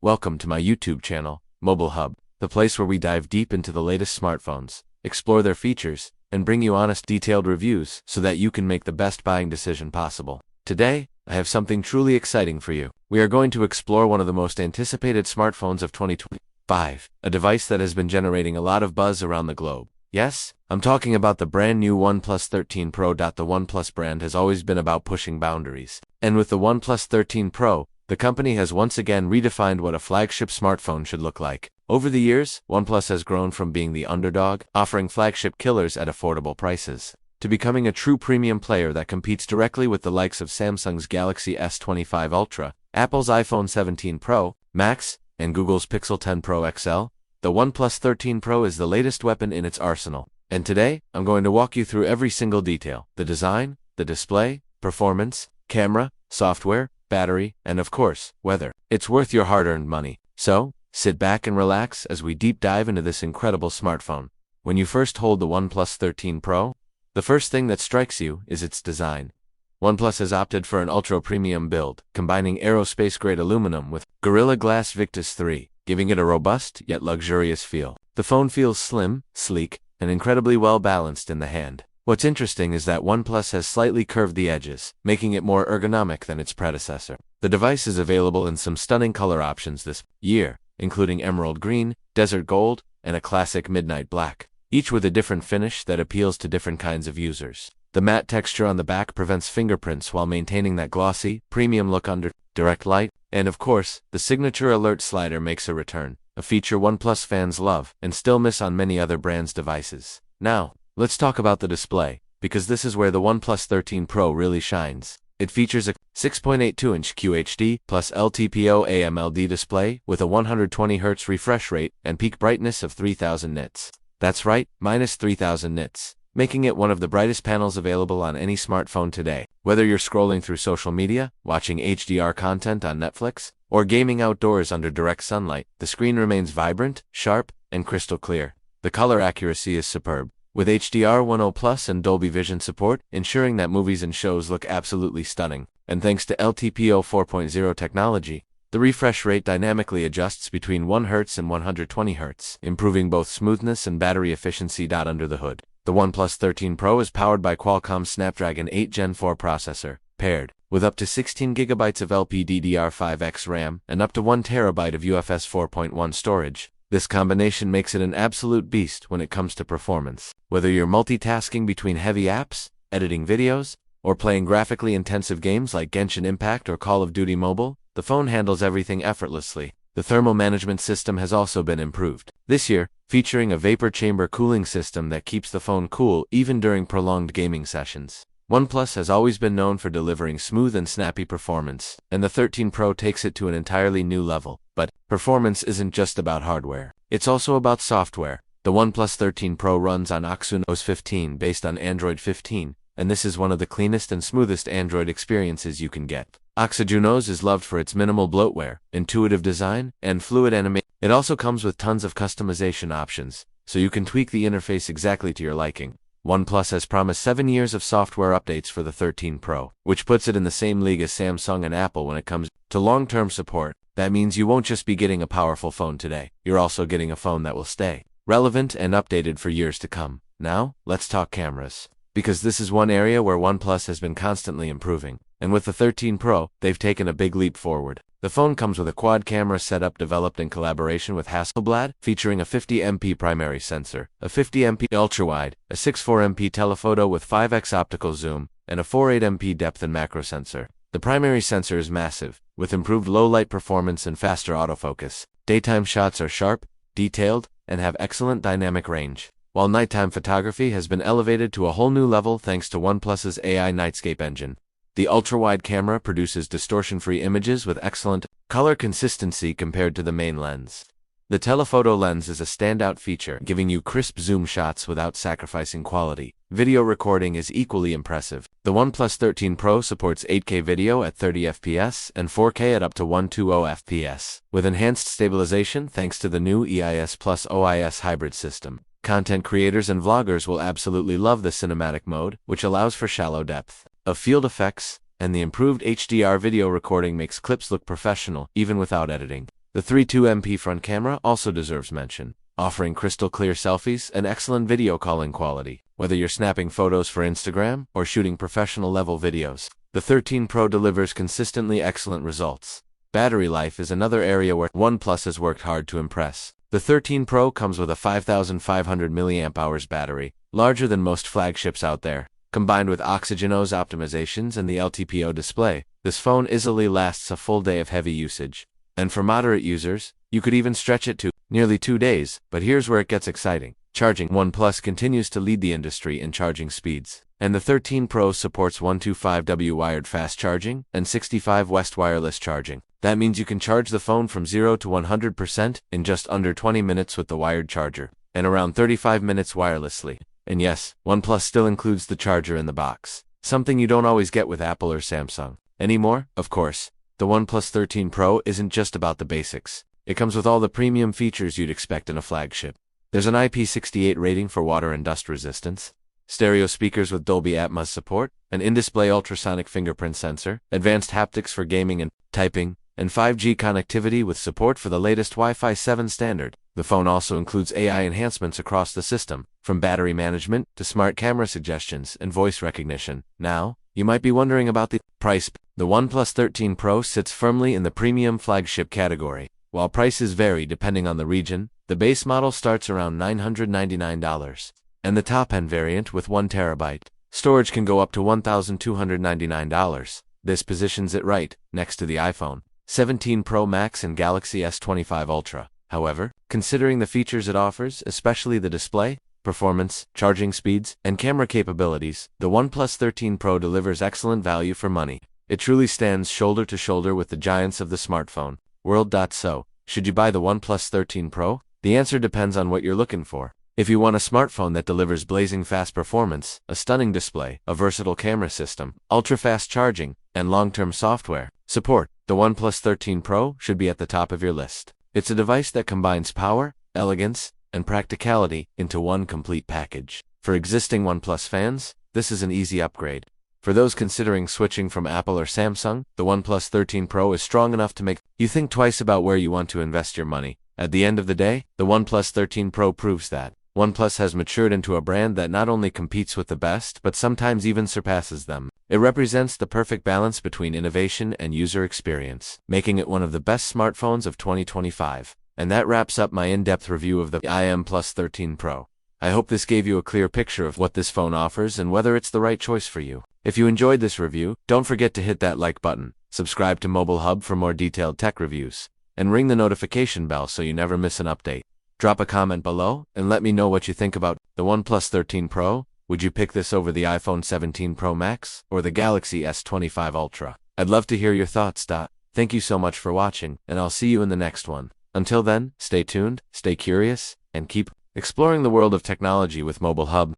Welcome to my YouTube channel, Mobile Hub, the place where we dive deep into the latest smartphones, explore their features, and bring you honest, detailed reviews so that you can make the best buying decision possible. Today, I have something truly exciting for you. We are going to explore one of the most anticipated smartphones of 2025, a device that has been generating a lot of buzz around the globe. Yes, I'm talking about the brand new OnePlus 13 Pro. The OnePlus brand has always been about pushing boundaries. And with the OnePlus 13 Pro, the company has once again redefined what a flagship smartphone should look like. Over the years, OnePlus has grown from being the underdog, offering flagship killers at affordable prices, to becoming a true premium player that competes directly with the likes of Samsung's Galaxy S25 Ultra, Apple's iPhone 17 Pro, Max, and Google's Pixel 10 Pro XL. The OnePlus 13 Pro is the latest weapon in its arsenal. And today, I'm going to walk you through every single detail: the design, the display, performance, camera, software, battery, and of course, weather. It's worth your hard-earned money. So, sit back and relax as we deep dive into this incredible smartphone. When you first hold the OnePlus 13 Pro, the first thing that strikes you is its design. OnePlus has opted for an ultra-premium build, combining aerospace-grade aluminum with Gorilla Glass Victus 3, giving it a robust yet luxurious feel. The phone feels slim, sleek, and incredibly well-balanced in the hand. What's interesting is that OnePlus has slightly curved the edges, making it more ergonomic than its predecessor. The device is available in some stunning color options this year, including emerald green, desert gold, and a classic midnight black, each with a different finish that appeals to different kinds of users. The matte texture on the back prevents fingerprints while maintaining that glossy, premium look under direct light. And of course, the signature alert slider makes a return, a feature OnePlus fans love and still miss on many other brands' devices. Now, let's talk about the display, because this is where the OnePlus 13 Pro really shines. It features a 6.82-inch QHD plus LTPO AMOLED display with a 120Hz refresh rate and peak brightness of 3000 nits. That's right, minus 3000 nits, making it one of the brightest panels available on any smartphone today. Whether you're scrolling through social media, watching HDR content on Netflix, or gaming outdoors under direct sunlight, the screen remains vibrant, sharp, and crystal clear. The color accuracy is superb, with HDR 10 Plus and Dolby Vision support, ensuring that movies and shows look absolutely stunning. And thanks to LTPO 4.0 technology, the refresh rate dynamically adjusts between 1 Hz and 120 Hz, improving both smoothness and battery efficiency. Under the hood, the OnePlus 13 Pro is powered by Qualcomm's Snapdragon 8 Gen 4 processor, paired with up to 16 GB of LPDDR5X RAM and up to 1 TB of UFS 4.1 storage. This combination makes it an absolute beast when it comes to performance. Whether you're multitasking between heavy apps, editing videos, or playing graphically intensive games like Genshin Impact or Call of Duty Mobile, the phone handles everything effortlessly. The thermal management system has also been improved this year, featuring a vapor chamber cooling system that keeps the phone cool even during prolonged gaming sessions. OnePlus has always been known for delivering smooth and snappy performance, and the 13 Pro takes it to an entirely new level. But performance isn't just about hardware. It's also about software. The OnePlus 13 Pro runs on Exynos 15 based on Android 15, and this is one of the cleanest and smoothest Android experiences you can get. Exynos is loved for its minimal bloatware, intuitive design, and fluid animation. It also comes with tons of customization options, so you can tweak the interface exactly to your liking. OnePlus has promised 7 years of software updates for the 13 Pro, which puts it in the same league as Samsung and Apple when it comes to long-term support. That means you won't just be getting a powerful phone today, you're also getting a phone that will stay relevant and updated for years to come. Now, let's talk cameras, because this is one area where OnePlus has been constantly improving. And with the 13 Pro, they've taken a big leap forward. The phone comes with a quad-camera setup developed in collaboration with Hasselblad, featuring a 50MP primary sensor, a 50MP ultra-wide, a 64MP telephoto with 5x optical zoom, and a 48MP depth and macro sensor. The primary sensor is massive, with improved low-light performance and faster autofocus. Daytime shots are sharp, detailed, and have excellent dynamic range, while nighttime photography has been elevated to a whole new level thanks to OnePlus's AI Nightscape engine. The ultra-wide camera produces distortion-free images with excellent color consistency compared to the main lens. The telephoto lens is a standout feature, giving you crisp zoom shots without sacrificing quality. Video recording is equally impressive. The OnePlus 13 Pro supports 8K video at 30 FPS and 4K at up to 120 FPS, with enhanced stabilization thanks to the new EIS plus OIS hybrid system. Content creators and vloggers will absolutely love the cinematic mode, which allows for shallow depth of field effects, and the improved HDR video recording makes clips look professional even without editing. The 32MP front camera also deserves mention, offering crystal clear selfies and excellent video calling quality. Whether you're snapping photos for Instagram or shooting professional level videos, the 13 Pro delivers consistently excellent results. Battery life is another area where OnePlus has worked hard to impress. The 13 Pro comes with a 5,500 mAh battery, larger than most flagships out there. Combined with Oxygen-O's optimizations and the LTPO display, this phone easily lasts a full day of heavy usage. And for moderate users, you could even stretch it to nearly 2 days. But here's where it gets exciting. Charging. OnePlus continues to lead the industry in charging speeds, and the 13 Pro supports 125W wired fast charging and 65W wireless charging. That means you can charge the phone from 0 to 100% in just under 20 minutes with the wired charger, and around 35 minutes wirelessly. And yes, OnePlus still includes the charger in the box, something you don't always get with Apple or Samsung anymore. Of course, the OnePlus 13 Pro isn't just about the basics. It comes with all the premium features you'd expect in a flagship. There's an IP68 rating for water and dust resistance, stereo speakers with Dolby Atmos support, an in-display ultrasonic fingerprint sensor, advanced haptics for gaming and typing, and 5G connectivity with support for the latest Wi-Fi 7 standard. The phone also includes AI enhancements across the system, from battery management to smart camera suggestions and voice recognition. Now, you might be wondering about the price. The OnePlus 13 Pro sits firmly in the premium flagship category. While prices vary depending on the region, the base model starts around $999, and the top-end variant with 1TB storage can go up to $1,299. This positions it right next to the iPhone 17 Pro Max and Galaxy S25 Ultra. However, considering the features it offers, especially the display, performance, charging speeds, and camera capabilities, the OnePlus 13 Pro delivers excellent value for money. It truly stands shoulder to shoulder with the giants of the smartphone world. So, should you buy the OnePlus 13 Pro? The answer depends on what you're looking for. If you want a smartphone that delivers blazing fast performance, a stunning display, a versatile camera system, ultra-fast charging, and long-term software support, the OnePlus 13 Pro should be at the top of your list. It's a device that combines power, elegance, and practicality into one complete package. For existing OnePlus fans, this is an easy upgrade. For those considering switching from Apple or Samsung, the OnePlus 13 Pro is strong enough to make you think twice about where you want to invest your money. At the end of the day, the OnePlus 13 Pro proves that OnePlus has matured into a brand that not only competes with the best but sometimes even surpasses them. It represents the perfect balance between innovation and user experience, making it one of the best smartphones of 2025. And that wraps up my in-depth review of the OnePlus 13 Pro. I hope this gave you a clear picture of what this phone offers and whether it's the right choice for you. If you enjoyed this review, don't forget to hit that like button, subscribe to Mobile Hub for more detailed tech reviews, and ring the notification bell so you never miss an update. Drop a comment below and let me know what you think about the OnePlus 13 Pro. Would you pick this over the iPhone 17 Pro Max or the Galaxy S25 Ultra? I'd love to hear your thoughts. Thank you so much for watching, and I'll see you in the next one. Until then, stay tuned, stay curious, and keep exploring the world of technology with Mobile Hub.